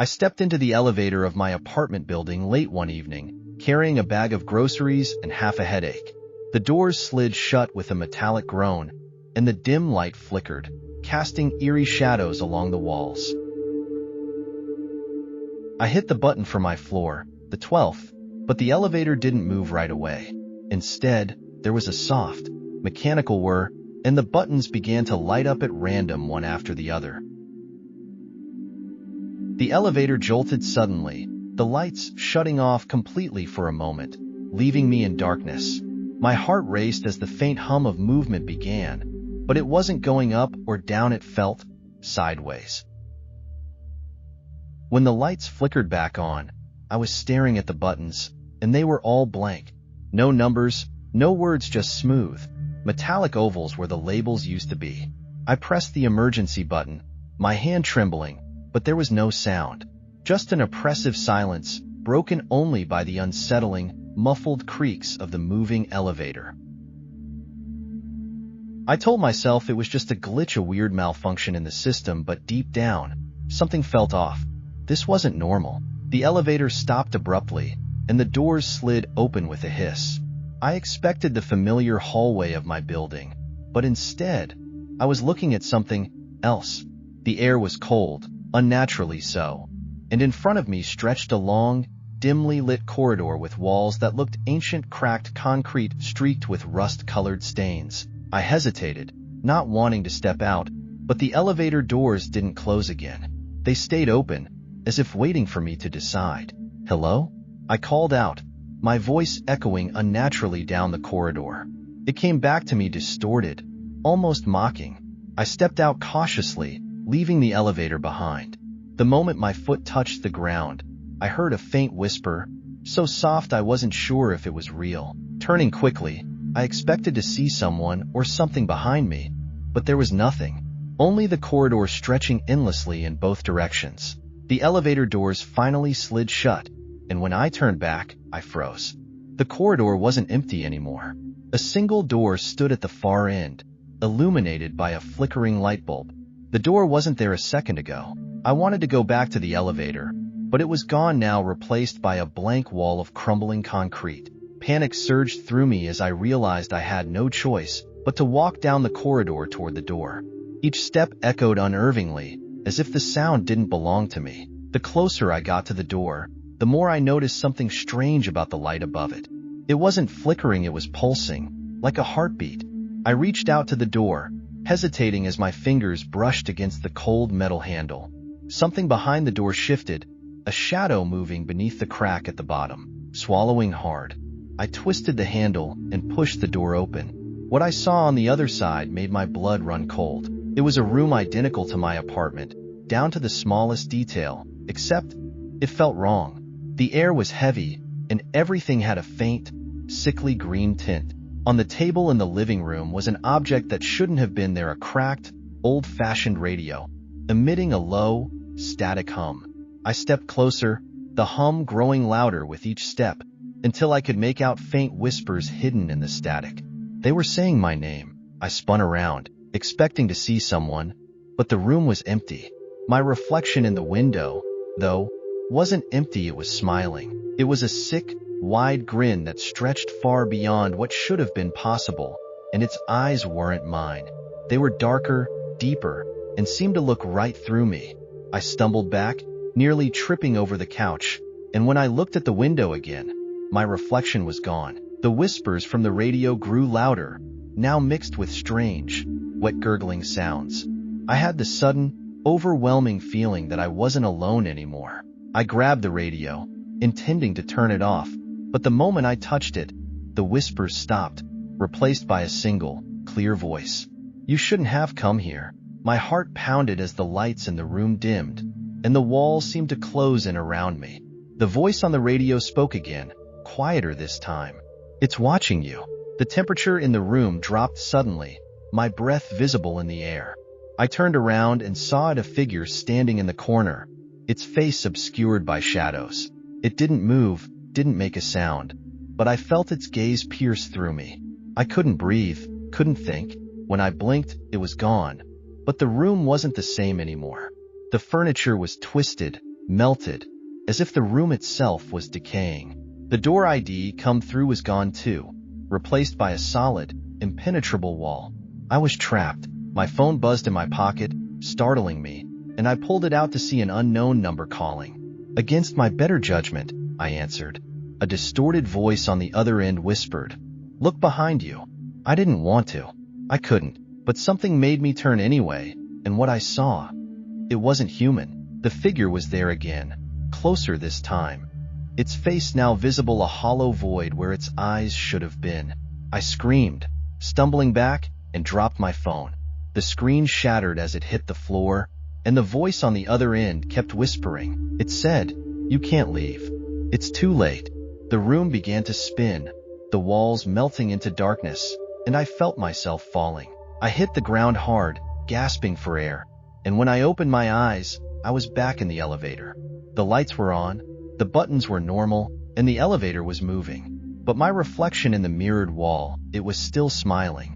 I stepped into the elevator of my apartment building late one evening, carrying a bag of groceries and half a headache. The doors slid shut with a metallic groan, and the dim light flickered, casting eerie shadows along the walls. I hit the button for my floor, the 12th, but the elevator didn't move right away. Instead, there was a soft, mechanical whir, and the buttons began to light up at random one after the other. The elevator jolted suddenly, the lights shutting off completely for a moment, leaving me in darkness. My heart raced as the faint hum of movement began, but it wasn't going up or down, it felt sideways. When the lights flickered back on, I was staring at the buttons, and they were all blank. No numbers, no words, just smooth, metallic ovals where the labels used to be. I pressed the emergency button, my hand trembling, but there was no sound. Just an oppressive silence, broken only by the unsettling, muffled creaks of the moving elevator. I told myself it was just a glitch, a weird malfunction in the system, but deep down, something felt off. This wasn't normal. The elevator stopped abruptly, and the doors slid open with a hiss. I expected the familiar hallway of my building, but instead, I was looking at something else. The air was cold, unnaturally so, and in front of me stretched a long, dimly lit corridor with walls that looked ancient, cracked concrete streaked with rust-colored stains. I hesitated, not wanting to step out, but the elevator doors didn't close again. They stayed open, as if waiting for me to decide. "Hello?" I called out, my voice echoing unnaturally down the corridor. It came back to me distorted, almost mocking. I stepped out cautiously, leaving the elevator behind. The moment my foot touched the ground, I heard a faint whisper, so soft I wasn't sure if it was real. Turning quickly, I expected to see someone or something behind me, but there was nothing. Only the corridor stretching endlessly in both directions. The elevator doors finally slid shut, and when I turned back, I froze. The corridor wasn't empty anymore. A single door stood at the far end, illuminated by a flickering light bulb. The door wasn't there a second ago. I wanted to go back to the elevator, but it was gone now, replaced by a blank wall of crumbling concrete. Panic surged through me as I realized I had no choice but to walk down the corridor toward the door. Each step echoed unnervingly, as if the sound didn't belong to me. The closer I got to the door, the more I noticed something strange about the light above it. It wasn't flickering, it was pulsing, like a heartbeat. I reached out to the door, hesitating as my fingers brushed against the cold metal handle. Something behind the door shifted, a shadow moving beneath the crack at the bottom. Swallowing hard, I twisted the handle and pushed the door open. What I saw on the other side made my blood run cold. It was a room identical to my apartment, down to the smallest detail, except it felt wrong. The air was heavy, and everything had a faint, sickly green tint. On the table in the living room was an object that shouldn't have been there, a cracked, old-fashioned radio, emitting a low, static hum. I stepped closer, the hum growing louder with each step, until I could make out faint whispers hidden in the static. They were saying my name. I spun around, expecting to see someone, but the room was empty. My reflection in the window, though, wasn't empty, it was smiling. It was a sick, wide grin that stretched far beyond what should have been possible, and its eyes weren't mine. They were darker, deeper, and seemed to look right through me. I stumbled back, nearly tripping over the couch, and when I looked at the window again, my reflection was gone. The whispers from the radio grew louder, now mixed with strange, wet gurgling sounds. I had the sudden, overwhelming feeling that I wasn't alone anymore. I grabbed the radio, intending to turn it off, but the moment I touched it, the whispers stopped, replaced by a single, clear voice. "You shouldn't have come here." My heart pounded as the lights in the room dimmed, and the walls seemed to close in around me. The voice on the radio spoke again, quieter this time. "It's watching you." The temperature in the room dropped suddenly, my breath visible in the air. I turned around and saw a figure standing in the corner, its face obscured by shadows. It didn't move, didn't make a sound, but I felt its gaze pierce through me. I couldn't breathe, couldn't think. When I blinked, it was gone. But the room wasn't the same anymore. The furniture was twisted, melted, as if the room itself was decaying. The door I'd come through was gone too, replaced by a solid, impenetrable wall. I was trapped. My phone buzzed in my pocket, startling me, and I pulled it out to see an unknown number calling. Against my better judgment, I answered. A distorted voice on the other end whispered, "Look behind you." I didn't want to. I couldn't, but something made me turn anyway, and what I saw, it wasn't human. The figure was there again, closer this time. Its face now visible, a hollow void where its eyes should have been. I screamed, stumbling back, and dropped my phone. The screen shattered as it hit the floor, and the voice on the other end kept whispering. It said, "You can't leave. It's too late." The room began to spin, the walls melting into darkness, and I felt myself falling. I hit the ground hard, gasping for air, and when I opened my eyes, I was back in the elevator. The lights were on, the buttons were normal, and the elevator was moving. But my reflection in the mirrored wall, it was still smiling.